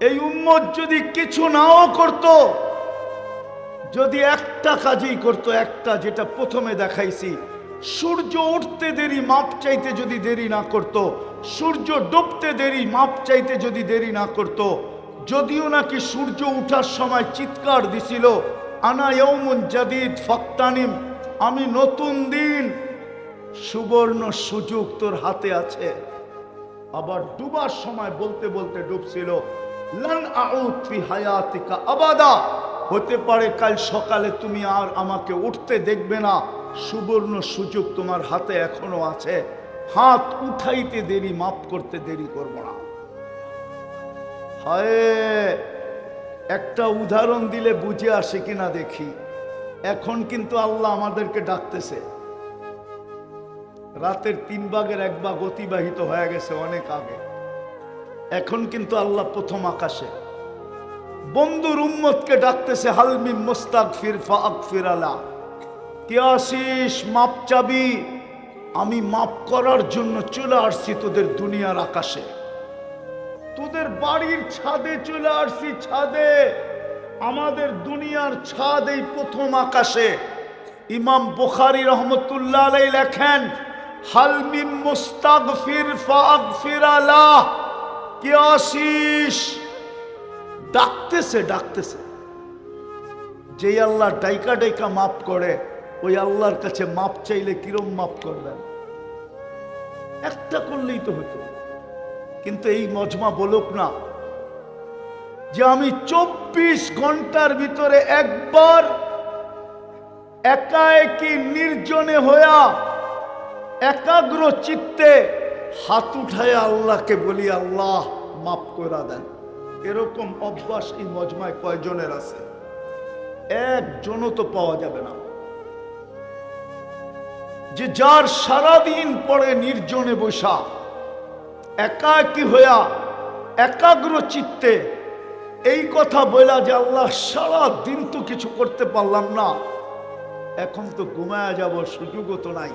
এই উম্মত যদি কিছু নাও করত, যদি একটা কাজই করত, একটা, যেটা প্রথমে দেখাইছি, সূর্য উঠতে দেরি মাপ চাইতে যদি দেরি না করত, সূর্য ডুবতে দেরি মাপ চাইতে যদি দেরি না করত, যদিও নাকি সূর্য উঠার সময় চিৎকার দিছিল, আনা ইয়াউমুন জাদিদ ফাক্তানিম, আমি নতুন দিন, সুবর্ণ সুযোগ তোর হাতে আছে। আবার ডুবার সময় বলতে বলতে ডুবছিল, লান আউদ ফি হায়াতিকা আবাদা, হতে পারে কাল সকালে তুমি আর আমাকে উঠতে দেখবে না, সুবর্ণ সুযোগ তোমার হাতে এখনো আছে, হাত উঠাইতে দেরি মাফ করতে দেরি করব না। হায়, একটা উদাহরণ দিলে বুঝে আসে কিনা দেখি। এখন কিন্তু আল্লাহ আমাদেরকে ডাকতেছে, রাতের 3 ভাগের 1 ভাগ অতিবাহিত হয়ে গেছে অনেক আগে। এখন কিন্তু আল্লাহ প্রথম আকাশে বন্ধুর উম্মতকে ডাকতেছে, হালমি মুস্তাগফির ফাগফির আলা, কে আসিস মাপ চাবি, আমি মাপ করার জন্য চলে আসছি তোদের দুনিয়ার আকাশে, তোদের বাড়ির ছাদে চলে আসছি, ছাদে, আমাদের দুনিয়ার ছাদ এই প্রথম আকাশে। ইমাম বুখারী রহমতুল্লাহ আলাইহি লেখেন, হালমি মুস্তাগফির ফাগফির আলা, কে আসিস, ডাকতেছে ডাকতেছে। যেই আল্লাহ ডাইকা ডাইকা মাফ করে, ওই আল্লাহর কাছে মাপ চাইলে কিরম মাফ করবেন? একটা করলেই তো হতো। কিন্তু এই মজমা বলুক না যে আমি 24 ঘন্টার ভিতরে একবার একাএকি নির্জনে হইয়া একাগ্র চিত্তে হাত উঠায় আল্লাহকে বলি, আল্লাহ মাফ করে দেন। এরকম অভ্যাস এই মজমায় কয়জনের আছে? একজনও তো পাওয়া যাবে না। যে যার সারাদিন পরে নির্জনে বসা একাকী হইয়া একাগ্র চিত্তে এই কথা বলা যে আল্লাহ সারা দিন তো কিছু করতে পারলাম না, এখন তো ঘুমায়া যাব, সুযোগও তো নাই,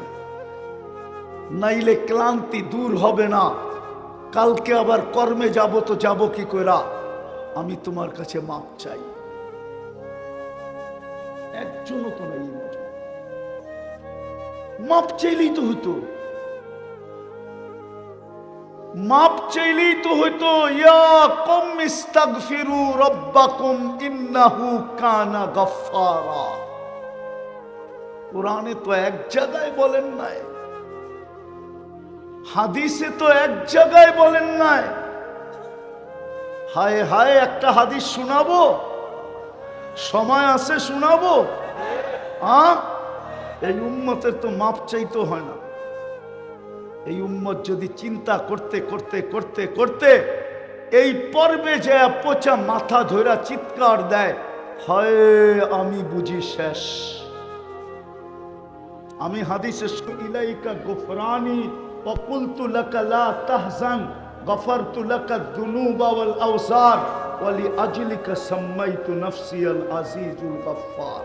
নাইলে ক্লান্তি দূর হবে না, কালকে আবার কর্মে যাব তো যাব কি কইরা, আমি তোমার কাছে মাপ চাই। একজনও তো নাই। মাপ চাইলেই তো হইতো, মাপ চাইলেই তো হইতো। ইয়া কওম ইস্তাগফিরু রাব্বাকুম ইন্নাহু কানা গাফফারা। কোরআনে তো এক জায়গায় বলেন নাই, হাদিসে তো এক জায়গায় বলেন নাই। হায় হায়, একটা হাদিস শোনাবো, সময় আছে শোনাবো। এই উম্মতের তো মাপ চাইতে হয় না। এই উম্মত যদি চিন্তা করতে করতে করতে করতে এই পর্বে যে পচা মাথা ধরা চিৎকার দেয়, হয় আমি বুঝি শেষ। আমি হাদিসে ইলাইকা গুফরানি ওয়া কুলতু লাকা লা তাহজান গফারতু লাকা যুনুবা ওয়াল আওসার ওয়া লিআজলিকা সাম্মাইতু নাফসি আল আজিজুল গফফার।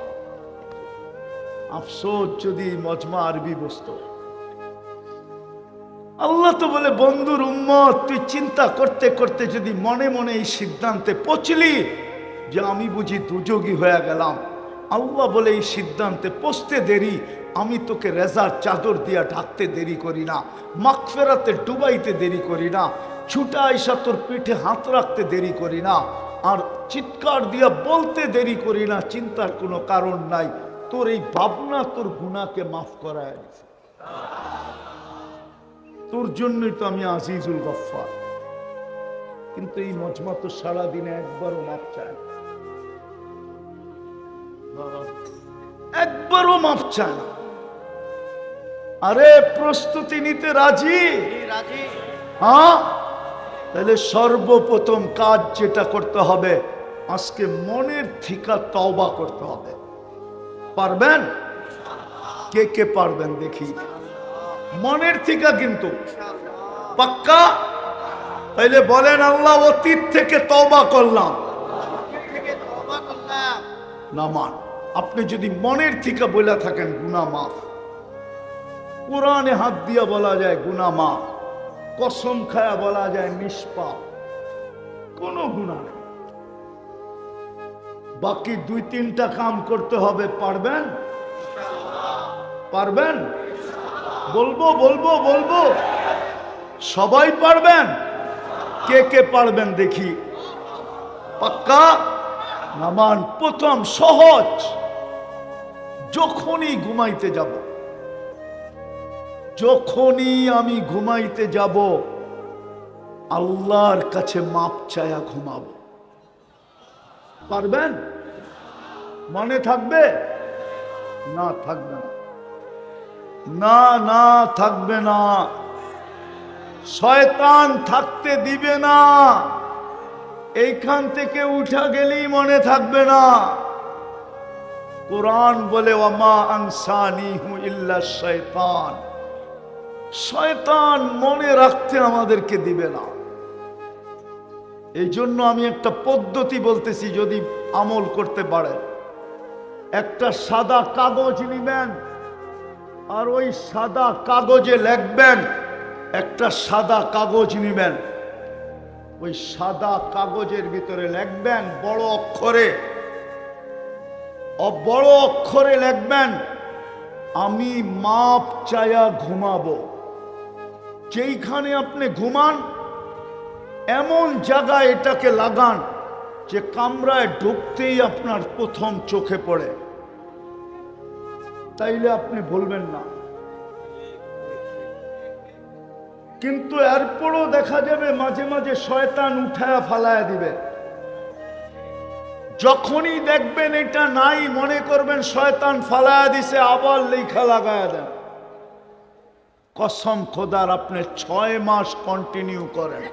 আফসোস যদি মজমা আরবি বসতো। আল্লাহ তো বলে, বন্ধুর উম্মত তুই চিন্তা করতে করতে যদি মনে মনে এই সিদ্ধান্তে পৌঁছলি যে আমি বুঝি দুযোগী হয়ে গেলাম, আল্লাহ বলে এই সিদ্ধান্তে পৌঁছতে দেরি, আমি তোকে রেজার চাদর দিয়া ঢাকতে দেরি করি না, মাগফিরাতে ডুবাইতে দেরি করি না, ছুটা আইসা তোর পিঠে হাত রাখতে দেরি করি না, আর চিৎকার দিয়া বলতে দেরি করি না, চিন্তার কোনো কারণ নাই। তোর এই ভাবনা তোর গুনাহকে মাফ করায় দিছে। তোর জন্যই তো আমি আজিজুল গফফার। কিন্তু এই মজমা তো সারাদিনে একবারও মাপ চায়, একবারও মাপ চায় না। আরে প্রস্তুতি নিতে রাজি? হ্যাঁ, তাহলে সর্বপ্রথম কাজ যেটা করতে হবে, আজকে মনের থিকা তওবা করতে হবে। পারবেন? কে কে পারবেন দেখি? মনের থিকা কিন্তু পাক্কা? তাইলে বলেন, আল্লাহ অতীত থেকে তওবা করলাম। না মান, আপনি যদি মনের থিকা বলে থাকেন গুনাহ মাফ, কোরআনে হাত দিয়া বলা যায় গুনাহ মাফ, কসম খায়া বলা যায় নিষ্পাপ, কোনো গুনাহ নেই। বাকি 2-3টা কাম করতে হবে, পারবেন? পারবেন? বলবো বলবো বলবো, সবাই পারবেন? কে কে পারবেন দেখি? পাক্কা? নামান। প্রথম সহজ, যখনই ঘুমাইতে যাব, যখনই আমি ঘুমাইতে যাব আল্লাহর কাছে মাপ চায়া ঘুমাবো। পারবেন? মনে থাকবে? না থাকবে না, না না থাকবে না, শয়তান থাকতে দিবে না। এইখান থেকে উঠা গেলেই মনে থাকবে না। কুরআন বলে ওয়ামা আনসানিহু ইল্লা শাইতান, শয়তান মনে রাখতে আমাদেরকে দিবে না। এই জন্য আমি একটা পদ্ধতি বলতেছি, যদি আমল করতে পারেন। একটা সাদা কাগজ নিবেন, আর ওই সাদা কাগজে লিখবেন, একটা সাদা কাগজ নিবেন, ওই সাদা কাগজের ভিতরে লিখবেন বড় অক্ষরে, বড় অক্ষরে লিখবেন আমি মাপ চায়া ঘুমাবো। যেইখানে আপনি ঘুমান এমন জায়গায় এটাকে লাগান যে কামরায় ঢুকতেই আপনার প্রথম চোখে পড়ে, তাইলে আপনি বলবেন না। কিন্তু এরপরও দেখা যাবে মাঝে মাঝে শয়তান উঠায়া ফালায়া দিবে। যখনই দেখবেন এটা নাই, মনে করবেন শয়তান ফালায়া দিছে, আবার লেখা লাগায়া দেন। কসম খোদার, আপনি 6 মাস কন্টিনিউ করেন,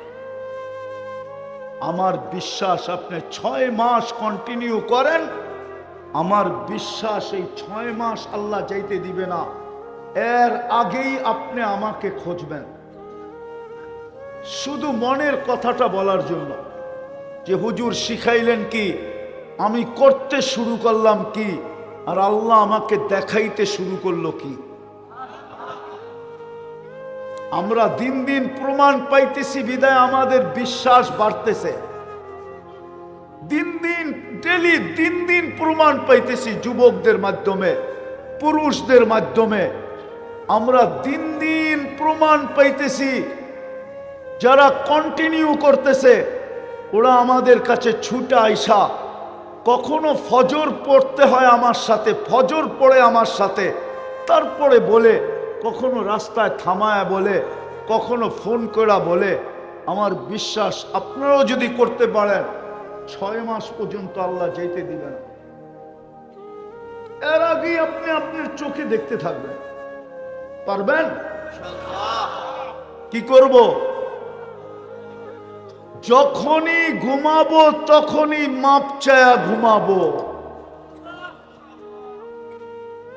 আমার বিশ্বাস আপনি 6 মাস কন্টিনিউ করেন, আমার বিশ্বাস এই 6 মাস আল্লাহ যাইতে দিবে না। এর আগেই আপনি আমাকে খুঁজবেন, শুধু মনের কথাটা বলার জন্য যে হুজুর শিখাইলেন কি, আমি করতে শুরু করলাম কি, আর আল্লাহ আমাকে দেখাইতে শুরু করলো কি। আমরা দিন দিন প্রমাণ পাইতেছি বিদায় আমাদের বিশ্বাস বাড়তেছে। দিন দিন ডেলি দিন দিন প্রমাণ পাইতেছি, যুবকদের মাধ্যমে, পুরুষদের মাধ্যমে আমরা দিন দিন প্রমাণ পাইতেছি। যারা কন্টিনিউ করতেছে ওরা আমাদের কাছে ছুটে আইসা, কখনো ফজর পড়তে হয় আমার সাথে, ফজর পড়ে আমার সাথে, তারপরে বলে, কখনো রাস্তায় থামায় বলে, কখনো ফোন করা বলে। আমার বিশ্বাস আপনারাও যদি করতে পারেন 6 মাস পর্যন্ত আল্লাহ যেতে দিবেন। এর আগেই আপনি আপনার চোখে দেখতে থাকবেন। পারবেন? কি করব? যখনই ঘুমাবো তখনই মাপ চায়া ঘুমাবো।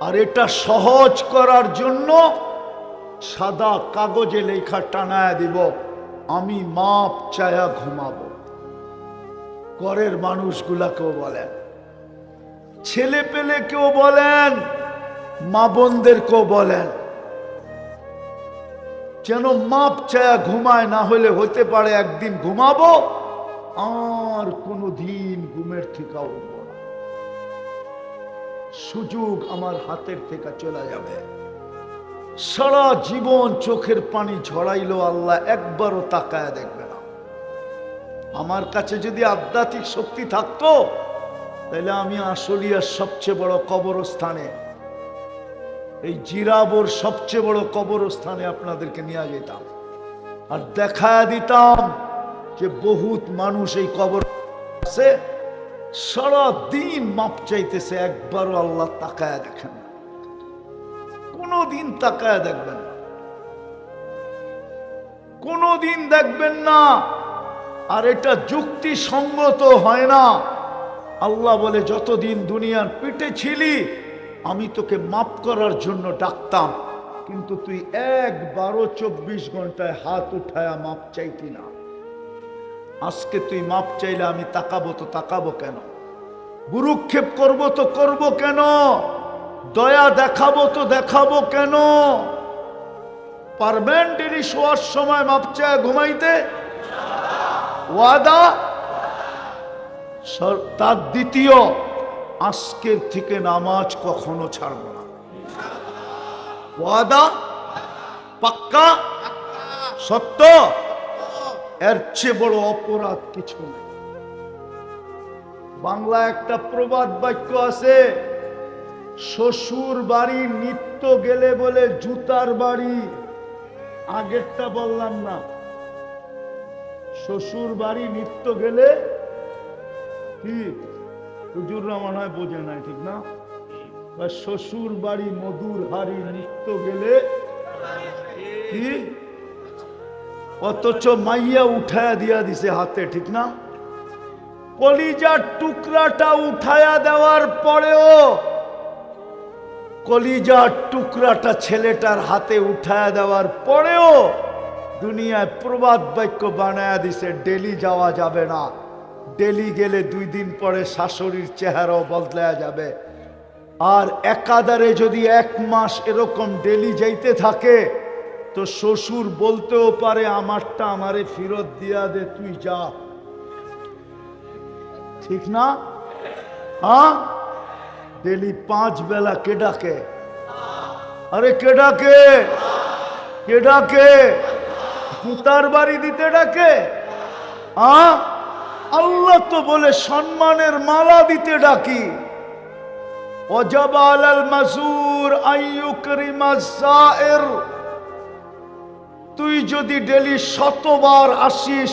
আর এটা সহজ করার জন্য সাদা কাগজে লেখা টানায়া দিব আমি মাপ চায়া ঘুমাবো। ঘরের মানুষগুলাকেও বলেন, ছেলে পেলে কেউ বলেন, মা বোনদেরকেও বলেন, যেন মাপ চায়া ঘুমায়। না হলে হতে পারে একদিন ঘুমাবো আর কোনোদিন ঘুমের থেকে উঠবো না, সুযোগ আমার হাতের থেকে চলে যাবে। সারা জীবন চোখের পানি ঝরাইলো, আল্লাহ একবারও তাকায় দেখবে না। আমার কাছে যদি আধ্যাত্মিক শক্তি থাকতো তাহলে আমি আশুলিয়ার সবচেয়ে বড় কবরস্থানে, এই জিরাবর সবচেয়ে বড় কবরস্থানে আপনাদেরকে নিয়ে যেতাম আর দেখায় দিতাম যে বহুত মানুষ এই কবর আছে, সারা দিন মাপ চাইতেছে, একবারও আল্লাহ তাকায় দেখেন না, কোনদিন তাকায় দেখবেন না, কোনদিন দেখবেন না। আর এটা যুক্তিসঙ্গত হয় না। আল্লাহ বলে যতদিন দুনিয়ার পিঠে ছিলি আমি তোকে মাপ করার জন্য ডাকতাম, কিন্তু তুই 24 ঘন্টায় হাত উঠায়া মাপ চাইতি না। আজকে তুই মাপ চাইলে আমি তাকাবো তো তাকাবো কেন? গুরুক্ষেপ করবো তো করবো কেন? দয়া দেখাবো তো দেখাবো কেন? পারবেন ডেলি শোয়ার সময় মাপ চায়া ঘুমাইতে? ওয়াদা? তার দ্বিতীয়, আজকের থেকে নামাজ কখনো ছাড়ব না। ওয়াদা? পাক্কা? সত্য? এর চেয়ে বড় অপরাধ কিছু নেই। বাংলা একটা প্রবাদ বাক্য আছে, শ্বশুর বাড়ি নিত্য গেলে বলে জুতার বাড়ি। আগেরটা বললাম না, শ্বশুর বাড়ি নিত্য গেলে কি, হুজুররা মনে হয় বোঝে নাই, ঠিক না? শ্বশুর বাড়ি মধুর হাড়ি নিত্য গেলে কি, অথচ মাইয়া উঠায়া দিয়া দিছে হাতে, ঠিক না? কলিজার টুকরাটা উঠায়া দেওয়ার পরেও, কলিজার টুকরাটা ছেলেটার হাতে উঠায়া দেওয়ার পরেও দুনিয়ায় প্রবাদ বাক্য বানায়া দিছে, ডেলি যাওয়া যাবে না। ডেলি গেলে 2 দিন পরে শাশুড়ির চেহারাও বদলায়া যাবে। আর একাধারে যদি 1 মাস এরকম ডেলি যাইতে থাকে, তো শ্বশুর বলতেও পারে আমারটা আমারে ফেরত দিয়া দে, তুই যা, ঠিক না? হ্যাঁ, ডেলি 5 বেলা কে ডাকে? আরে কে ডাকে? কে ডাকে? জুতার বাড়ি দিতে ডাকে? হ্যাঁ, আল্লাহ তো বলে সম্মানের মালা দিতে ডাকি। ওয়াজাব আলাল মাজুর আইয়ুকরিমাজ যায়ের। তুই যদি ডেলি 100 বার আসিস,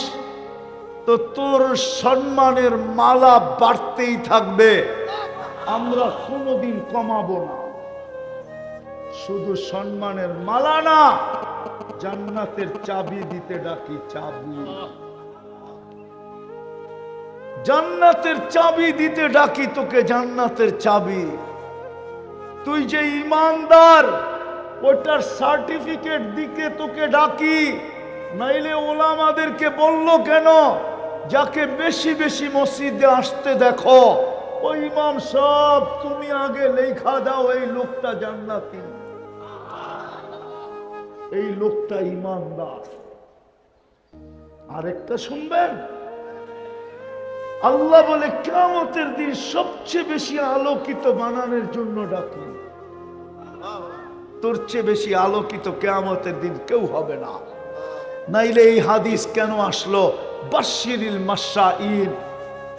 তো তোর সম্মানের মালা বাড়তেই থাকবে। আমরা কোনোদিন কমাবো না। শুধু সম্মানের মালা না, জান্নাতের চাবি দিতে ডাকি। চাবি, জান্নাতের চাবি দিতে ডাকি তোকে, জান্নাতের চাবি। তুই যে ইমানদার, ওটার সার্টিফিকেট দিকে তোকে ডাকি। নাইলে ওলামাদেরকে বললো কেন, যাকে বেশি বেশি মসজিদে আসতে দেখো, ওই ইমাম সব তুমি আগে লেখা দাও, এই লোকটা জান্নাতি, এই লোকটা ইমানদার। আরেকটা শুনবেন, আল্লাহ বলে কিয়ামতের দিন সবচেয়ে বেশি আলোকিত বানানোর জন্য ডাকি। তোর চেয়ে বেশি আলোকিত কিয়ামতের দিন কেউ হবে না। নাইলে এই হাদিস কেন আসলো, বাশশিরিল মাশাঈন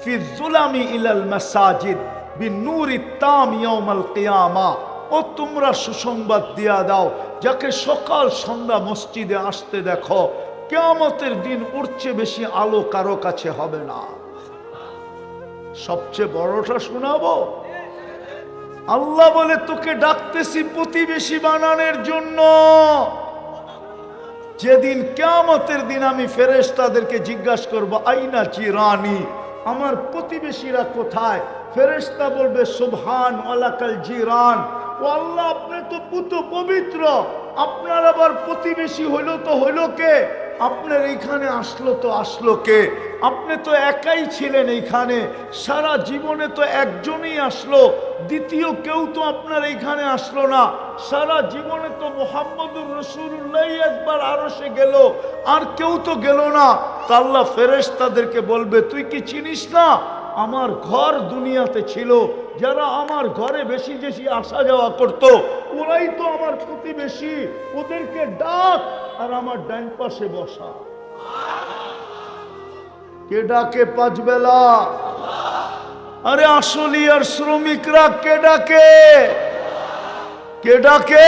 ফি যুলামি ইলাল মাসাজিদ বিনূরিত তাম ইয়াউমাল কিয়ামা। ও তোমরা সুসংবাদ দিয়া দাও, যাকে সকাল সন্ধ্যা মসজিদে আসতে দেখো, কিয়ামতের দিন ওর চেয়ে বেশি আলো কারো কাছে হবে না। সবচেয়ে বড়টা শোনাবো। আল্লাহ বলে তোকে ডাকতেছি প্রতিবেশী বানানোর জন্য। যেদিন কিয়ামতের দিন আমি ফেরেশতাদেরকে জিজ্ঞাসা করব, আইনা জিরানি, আমার প্রতিবেশীরা কোথায়? ফেরেশতা বলবে, সুবহান ওয়ালাকাল জিরান। ও আল্লাহ, আপনি তো পুত পবিত্র, আপনার আবার প্রতিবেশী হইল তো হইল কে? আপনার এইখানে আসলো তো আসলো কে? আপনি তো একাই ছিলেন এইখানে, সারা জীবনে তো একজনই আসলো, দ্বিতীয় কেউ তো আপনার এইখানে আসলো না। সারা জীবনে তো মুহাম্মদুর রাসূলুল্লাহ একবার আরশে গেল, আর কেউ তো গেল না। তা আল্লাহ ফেরেশতাদেরকে বলবে, তুই কি চিনিস না আমার ঘর দুনিয়াতে ছিল, যারা আমার ঘরে বেশি বেশি আসা যাওয়া করত, ওরাই তো আমার প্রতিবেশী, ওদেরকে ডাক আর আমার ডান পাশে বসা। কে ডাকে 5 বেলা? আরে আসলি আর শ্রমিকরা কে ডাকে? কে ডাকে?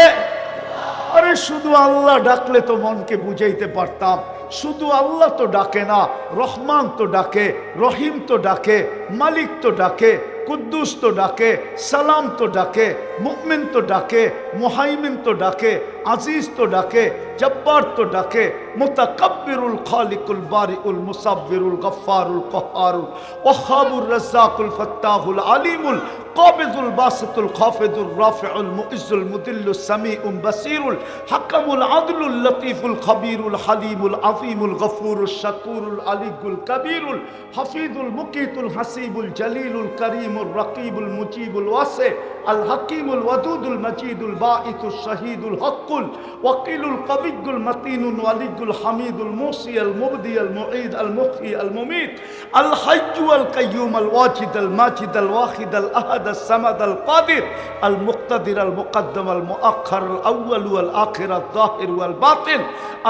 আরে শুধু আল্লাহ ডাকলে তো মনকে বুঝাইতে পারতাম। শুধু আল্লাহ তো ডাকে না, রহমান তো ডাকে, রহিম তো ডাকে, মালিক তো ডাকে, কুদ্দুস তো ডাকে, সালাম তো ডাকে, মুমিন তো ডাকে, মুহাইমিন তো ডাকে, আজিজ তো ডাকে, জব্বার তো ডাকে, মুতাকাব্বিরুল খালিকুল বারিউল মুসাব্বিরুল গফফারুল কহ্হারুল ওয়াহ্হাবুর রাজ্জাকুল ফাত্তাহুল আলিমুল কাবিজুল বাসিতুল খাফিজুল রাফিউল মুইজ্জুল মুদিল্লুস সামিউল বাসিরুল হাকামুল আদলুল লতীফুল খবীরুল হালিমুল আযীমুল গফুরুশ শাকুরুল আলিয়ুল কবীরুল হাফিজুল মুকিতুল হাসিবুল জলিলুল করিমুল রকিবুল মুজিবুল ওয়াসি আল হাকিম হালিমুল ওয়াদুদুল মাজিদুল বাঈতুশ শাহীদুল হকুল ওয়াকিলুল কবিয়্যুল মাতিনুল ওয়ালিয়ুল হামিদুল মুসিয়াল মুবদিয়াল মুঈদ আল মুহয়ি আল মুমীত আল হাইয়্যু আল কাইয়্যুম আল ওয়াজিদ আল মাজিদ আল ওয়াহিদ আল আহাদ আস সামাদ আল কাদির আল মুক্তাদির আল মুকদ্দম আল মুআখ্খার আল আউয়াল ওয়াল আখির আল যাহির ওয়াল বাতিন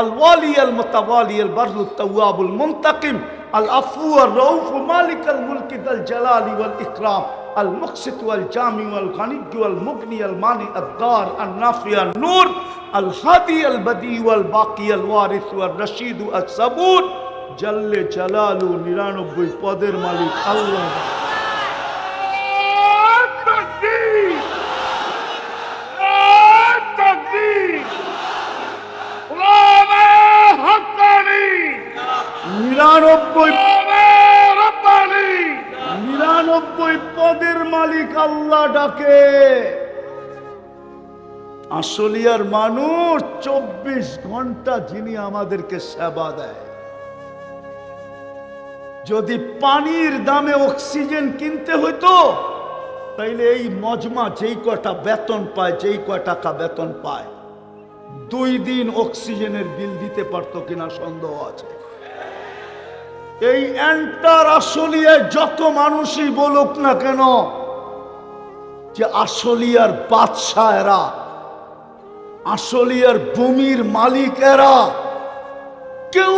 আল ওয়ালি আল মুতাওয়ালি আল বাররুত তাওয়াবুল মুনতাকিম العفو والرؤوف مالك الملك ذا الجلال والإكرام المقسط والجامع والغني والمغني المانع الضار النافع النور الهادي البديع والباقي الوارث والرشيد الصبور جل جلاله 99 পদের মালিক আল্লাহ তাকবীর তাকবীর আল্লাহু হাক্কানি 99 পদের মালিক আল্লাহ ডাকে। আসলিয়ার মানুষ 24 ঘন্টা যিনি আমাদেরকে সেবা দেয়। যদি পানির দামে অক্সিজেন কিনতে হইতো তাইলে এই মজমা যেই কটা বেতন পায়, যেই কয় টাকা বেতন পায়, 2 দিন অক্সিজেনের বিল দিতে পারতো কিনা সন্দেহ আছে। এই এন্টার আসলিয়ায় যত মানুষই বলুক না কেন যে আসলিয়ার বাদশা এরা, আসলিয়ার ভূমির মালিক এরা, কেউ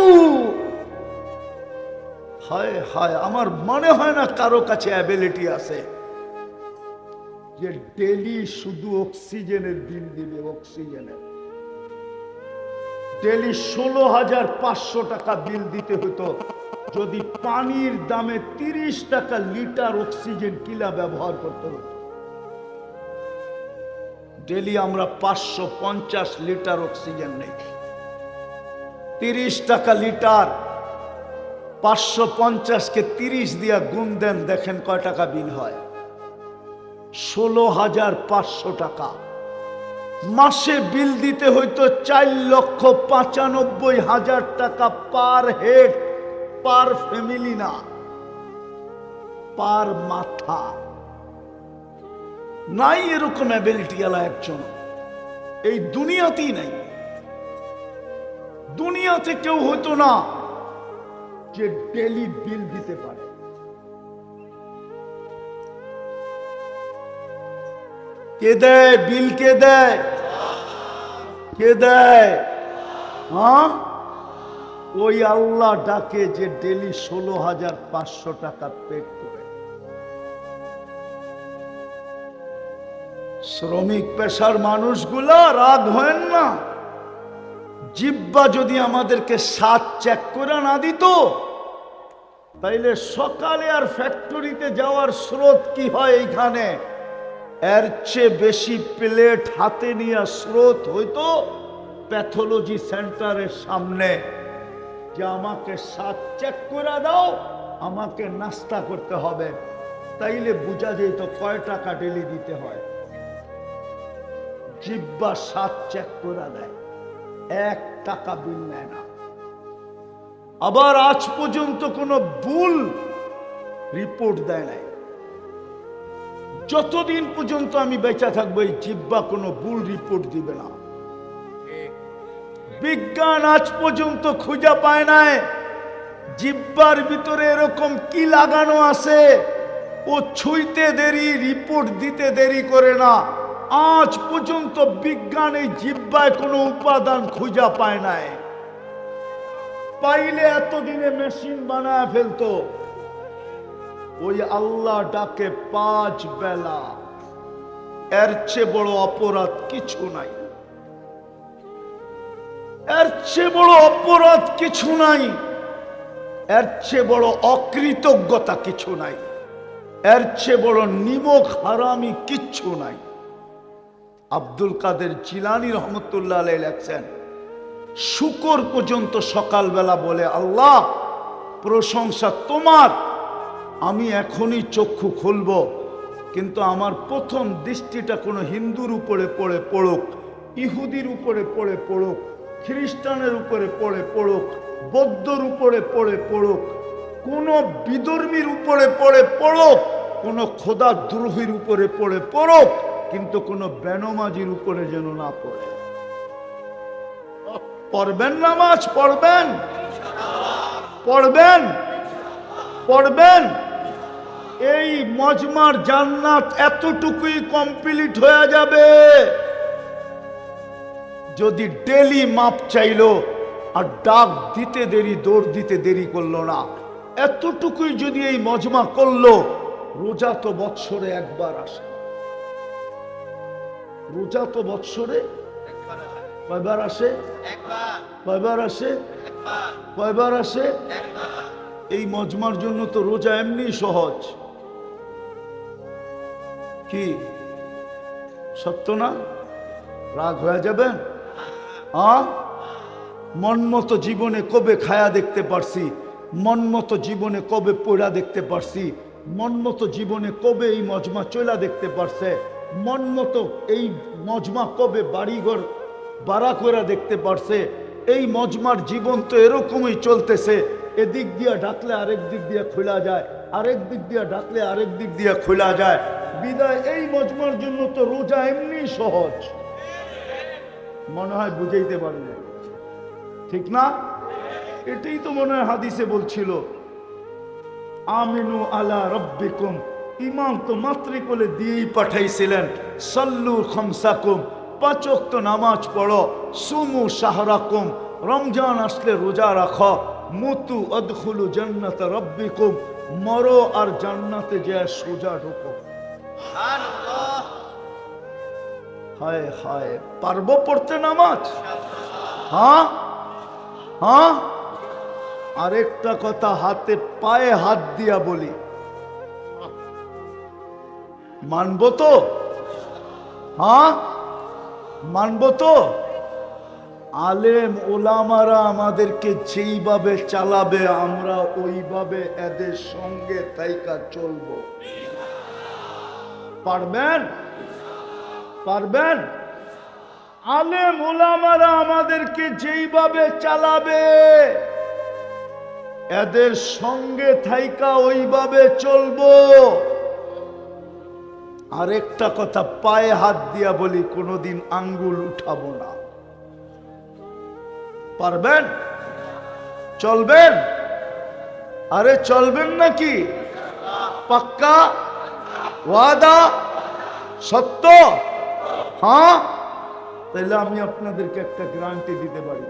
হায় হায় আমার মনে হয় না কারো কাছে অ্যাবিলিটি আছে যে ডেলি শুধু অক্সিজেনের বিল দিবে। অক্সিজেনের ডেলি 16,500 টাকা বিল দিতে হতো যদি পানির দামে 30 টাকা লিটার অক্সিজেন কিলা ব্যবহার করতে হতো। ডেলি আমরা 550 লিটার অক্সিজেন নেই। 30 টাকা লিটার, 550 কে 30 দিয়া গুণ দেন, দেখেন কয় টাকা বিল হয়। 16,500 টাকা মাসে বিল দিতে হইতো। 4,95,000 টাকা পার হেড, পার ফ্যামিলি না, পার মাথা। নাই এরকম অ্যাবিলিটি আলা একজন এই দুনিয়াতেই নাই। দুনিয়াতে কেউ হতো না যে ডেলি বিল দিতে পারে। কে দেয় বিল? কে দেয়? কে দেয়? হ্যাঁ, ওই আল্লাহ ডাকে যে ডেলি 16,500 টাকা পেড করে। শ্রমিক পেশার মানুষগুলা রাগ হয় না। জিব্বা যদি আমাদেরকে 7 চেক করে না দিত তাইলে সকালে আর ফ্যাক্টরিতে যাওয়ার স্রোত কি হয় এইখানে, এর চেয়ে বেশি প্লেট হাতে নিয়ে স্রোত হইতো প্যাথোলজি সেন্টারের সামনে যে আমাকে 7 চেক করে দাও, আমাকে নাস্তা করতে হবে। তাইলে বোঝা যেত কয় টাকা ডেলি দিতে হয়। জিব্বা 7 চেক করে দেয়, 1 টাকা বিল নেয় না। আবার আজ পর্যন্ত কোনো ভুল রিপোর্ট দেয় নাই। যতদিন পর্যন্ত আমি বেঁচে থাকবো এই জিব্বা কোনো ভুল রিপোর্ট দিবে না। বিজ্ঞান আজ পর্যন্ত খুঁজে পায় নাই জিব্বার ভিতরে এরকম কি লাগানো আছে ও ছুঁইতে দেরি, রিপোর্ট দিতে দেরি করে না। আজ পর্যন্ত বিজ্ঞান এই জিব্বায় কোনো উপাদান খুঁজে পায় নাই। পাইলে এতদিনে মেশিন বানায় ফেলতো। ওই আল্লাহ ডাকে 5 বেলা, এর চেয়ে বড় অপরাধ কিছু নাই। এর চেয়ে বড় অপরাধ কিছু নাই, এর চেয়ে বড় অকৃতজ্ঞতা কিছু নাই, এর চেয়ে বড় নিমক হারামি কিচ্ছু নাই। আব্দুল কাদের জিলানী রহমতুল্লাহ আলাইহি লেখছেন, শুকর পর্যন্ত সকালবেলা বলে আল্লাহ প্রশংসা তোমার, আমি এখনই চক্ষু খুলব, কিন্তু আমার প্রথম দৃষ্টিটা কোনো হিন্দুর উপরে পড়ুক, ইহুদির উপরে পড়ুক, খ্রিস্টানের উপরে পড়ুক, বৌদ্ধর উপরে পড়ুক, কোন বিধর্মীর উপরে পড়ুক, কোন খোদা দ্রোহীর উপরে পড়ুক, কিন্তু কোনো বেনমাজির উপরে যেন না পড়ে। পড়বেন নামাজ, পড়বেন পড়বেন পড়বেন। এই মজমার জান্নাত এতটুকুই কমপ্লিট হয়ে যাবে যদি ডেলি মাপ চাইলো আর ডাক দিতে দেরি, দৌড় দিতে দেরি করলো না। এতটুকুই যদি এই মজমা করলো, রোজা তো বৎসরে একবার আসে। রোজা তো বৎসরে কয়বার আসে? কয়বার আসে? কয়বার আসে? এই মজমার জন্য তো রোজা এমনি সহজ। কি সত্য না? রাগ হয়ে যাবেন? মন মতো জীবনে কবে খায়া দেখতে পারছি, মন মতো জীবনে কবে পড়া দেখতে পারছি, মন মতো জীবনে কবে এই মজমা চলা দেখতে পারছে, মন মতো এই মজমা কবে বাড়িঘর বাড়া করে দেখতে পারছে। এই মজমার জীবন তো এরকমই চলতেছে, এদিক দিয়া ডাকলে আরেক দিক দিয়া খোলা যায়, আরেক দিক দিয়া ডাকলে আরেক দিক দিয়া খোলা যায়। বিদায় এই মজমার জন্য তো রোজা এমনি সহজ। মনে হয় বুঝাইতে পারলে, ঠিক না? এটাই তো মনে হয় হাদিসে বলছিল, আমিনু আলা রব্বিকুম, ইমাম তো মাতৃকোলে দিয়েই পাঠাইছিলেন, সাল্লু খামসাকুম, 5 ওয়াক্ত নামাজ পড়ো, সুমু শাহরাকুম, রমজান আসলে রোজা রাখো, মুতু আদখুলু জান্নাত রব্বিকুম, মরো আর জান্নাতে যায় সোজা ঢোকো। হায় হায়, পারবো পড়তে নামাজ? হ্যাঁ হ্যাঁ। আরেকটা কথা হাতে পায়ে হাত দিয়া বলি, মানবো তো? হ্যাঁ মানবো তো? আলেম ওলামারা আমাদেরকে যেইভাবে চালাবে আমরা ওইভাবে এদের সঙ্গে তাইকা চলবো। পারবেন? পারবেন? আলেম ওলামারা আমাদেরকে যেইভাবে চালাবে এদের সঙ্গে থাইকা ওইভাবে চলবো। আরেকটা কথা পায়ে হাত দিয়া বলি, কোনোদিন আঙ্গুল উঠাবো না। পারবেন? চলবেন? আরে চলবেন নাকি? পাক্কা ওয়াদা? সত্য? হ্যাঁ। তাহলে আমি আপনাদেরকে একটা গ্যারান্টি দিতে পারি,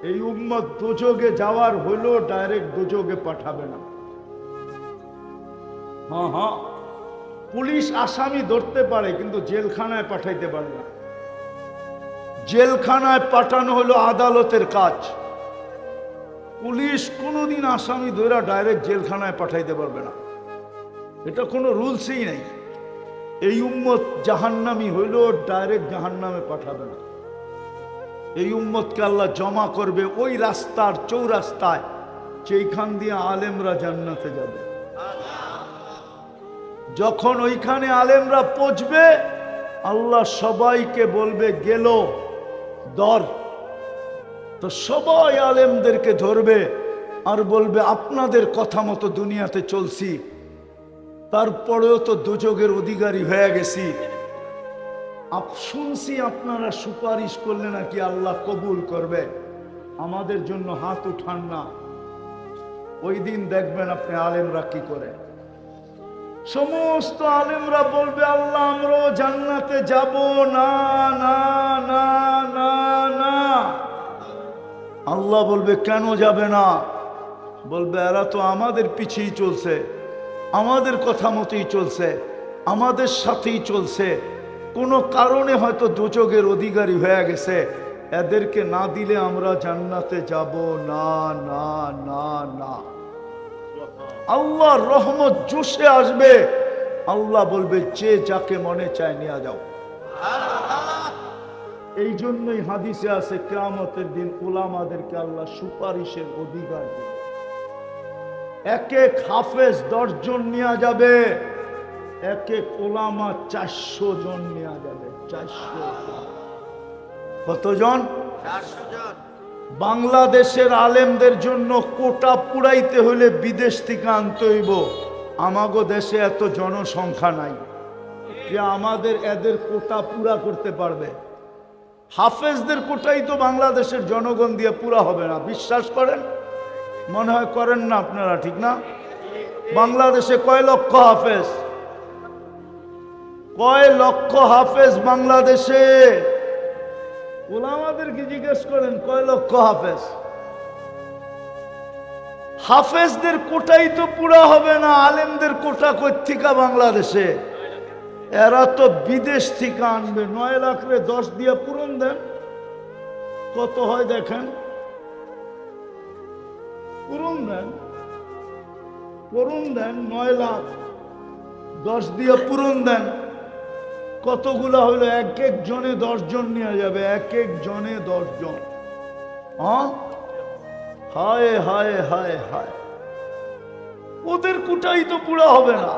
এই উম্মত দোজখে যাওয়ার হলো ডাইরেক্ট দোজখে পাঠাবে না। হ্যাঁ হ্যাঁ, পুলিশ আসামি ধরতে পারে কিন্তু জেলখানায় পাঠাইতে পারে না। জেলখানায় পাঠানো হলো আদালতের কাজ। পুলিশ কোনোদিন আসামি ধরে ডাইরেক্ট জেলখানায় পাঠাইতে পারবে না, এটা কোনো রুলসই নাই। এই উম্মত জাহান্নামী হইল ডাইরেক্ট জাহান্নামে পাঠাবে না। এই উম্মতকে আল্লাহ জমা করবে ওই রাস্তার চৌরাস্তায় যেখান দিয়ে আলেমরা জান্নাতে যাবে। যখন ওইখানে আলেমরা পৌঁছবে, আল্লাহ সবাইকে বলবে গেল ধর, তো সবাই আলেমদেরকে ধরবে আর বলবে আপনাদের কথা মতো দুনিয়াতে চলছি, তারপরেও তো দোজখের অধিকারী হয়ে গেছি। শুনছি আপনারা সুপারিশ করলে নাকি আল্লাহ কবুল করবে, আমাদের জন্য হাত উঠান না। ওই দিন দেখবেন আপনি আলেমরা কি করে। সমস্ত আলেমরা বলবে আল্লাহ আমরাও জান্নাতে যাব না না না না না। আল্লাহ বলবে কেন যাবে না? বলবে এরা তো আমাদের পিছেই চলছে, আমাদের কথা মতোই চলছে, আমাদের সাথেই চলছে, কোনো কারণে হয়তো দোজখের অধিকারী হয়ে গেছে, এদেরকে না দিলে আমরা জান্নাতে যাব না না না না। আল্লাহর রহমত জোশে আসবে, আল্লাহ বলবে যে যাকে মনে চায় নিয়ে যাও। এই জন্যই হাদিসে আছে কিয়ামতের দিন উলামাদেরকে আল্লাহ সুপারিশের অধিকার দেবে। এক এক হাফেজ 10 জন নিয়ে যাবে, এক এক উলামা 400 জন নিয়ে যাবে। 400 কতজন? 400 জন। বাংলাদেশের আলেমদের জন্য কোটা পুরাইতে হলে বিদেশ থেকে আনতে হইব, আমাগো দেশে এত জনসংখ্যা নাই। যে আমাদের এদের কোটা পুরা করতে পারবে। হাফেজদের কোটাই তো বাংলাদেশের জনগণ দিয়ে পুরা হবে না, বিশ্বাস করেন? মনে হয় করেন না আপনারা, ঠিক না? বাংলাদেশে কয় লক্ষ হাফেজ? কয় লক্ষ হাফেজ বাংলাদেশে? ওলামাদেরকে জিজ্ঞেস করেন কয় লক্ষ হাফেজ? হাফেজদের কোটাই তো পুরা হবে না, আলেমদের কোটা কোত্থেকে বাংলাদেশে? এরা তো বিদেশ থেকে আনবে। 9 লাখ রে 10 দিয়ে পূরণ দেন, কত হয় দেখেন। পূরণ দেন, পূরণ দেন, 9 লাখ 10 দিয়ে পূরণ দেন, কতগুলো হলো? এক এক জনে 10 জন নিয়ে যাবে, এক এক জনে 10 জন। হ্যাঁ, হায় হায় হায় হায়, ওদের কোটাই তো পুরা হবে না।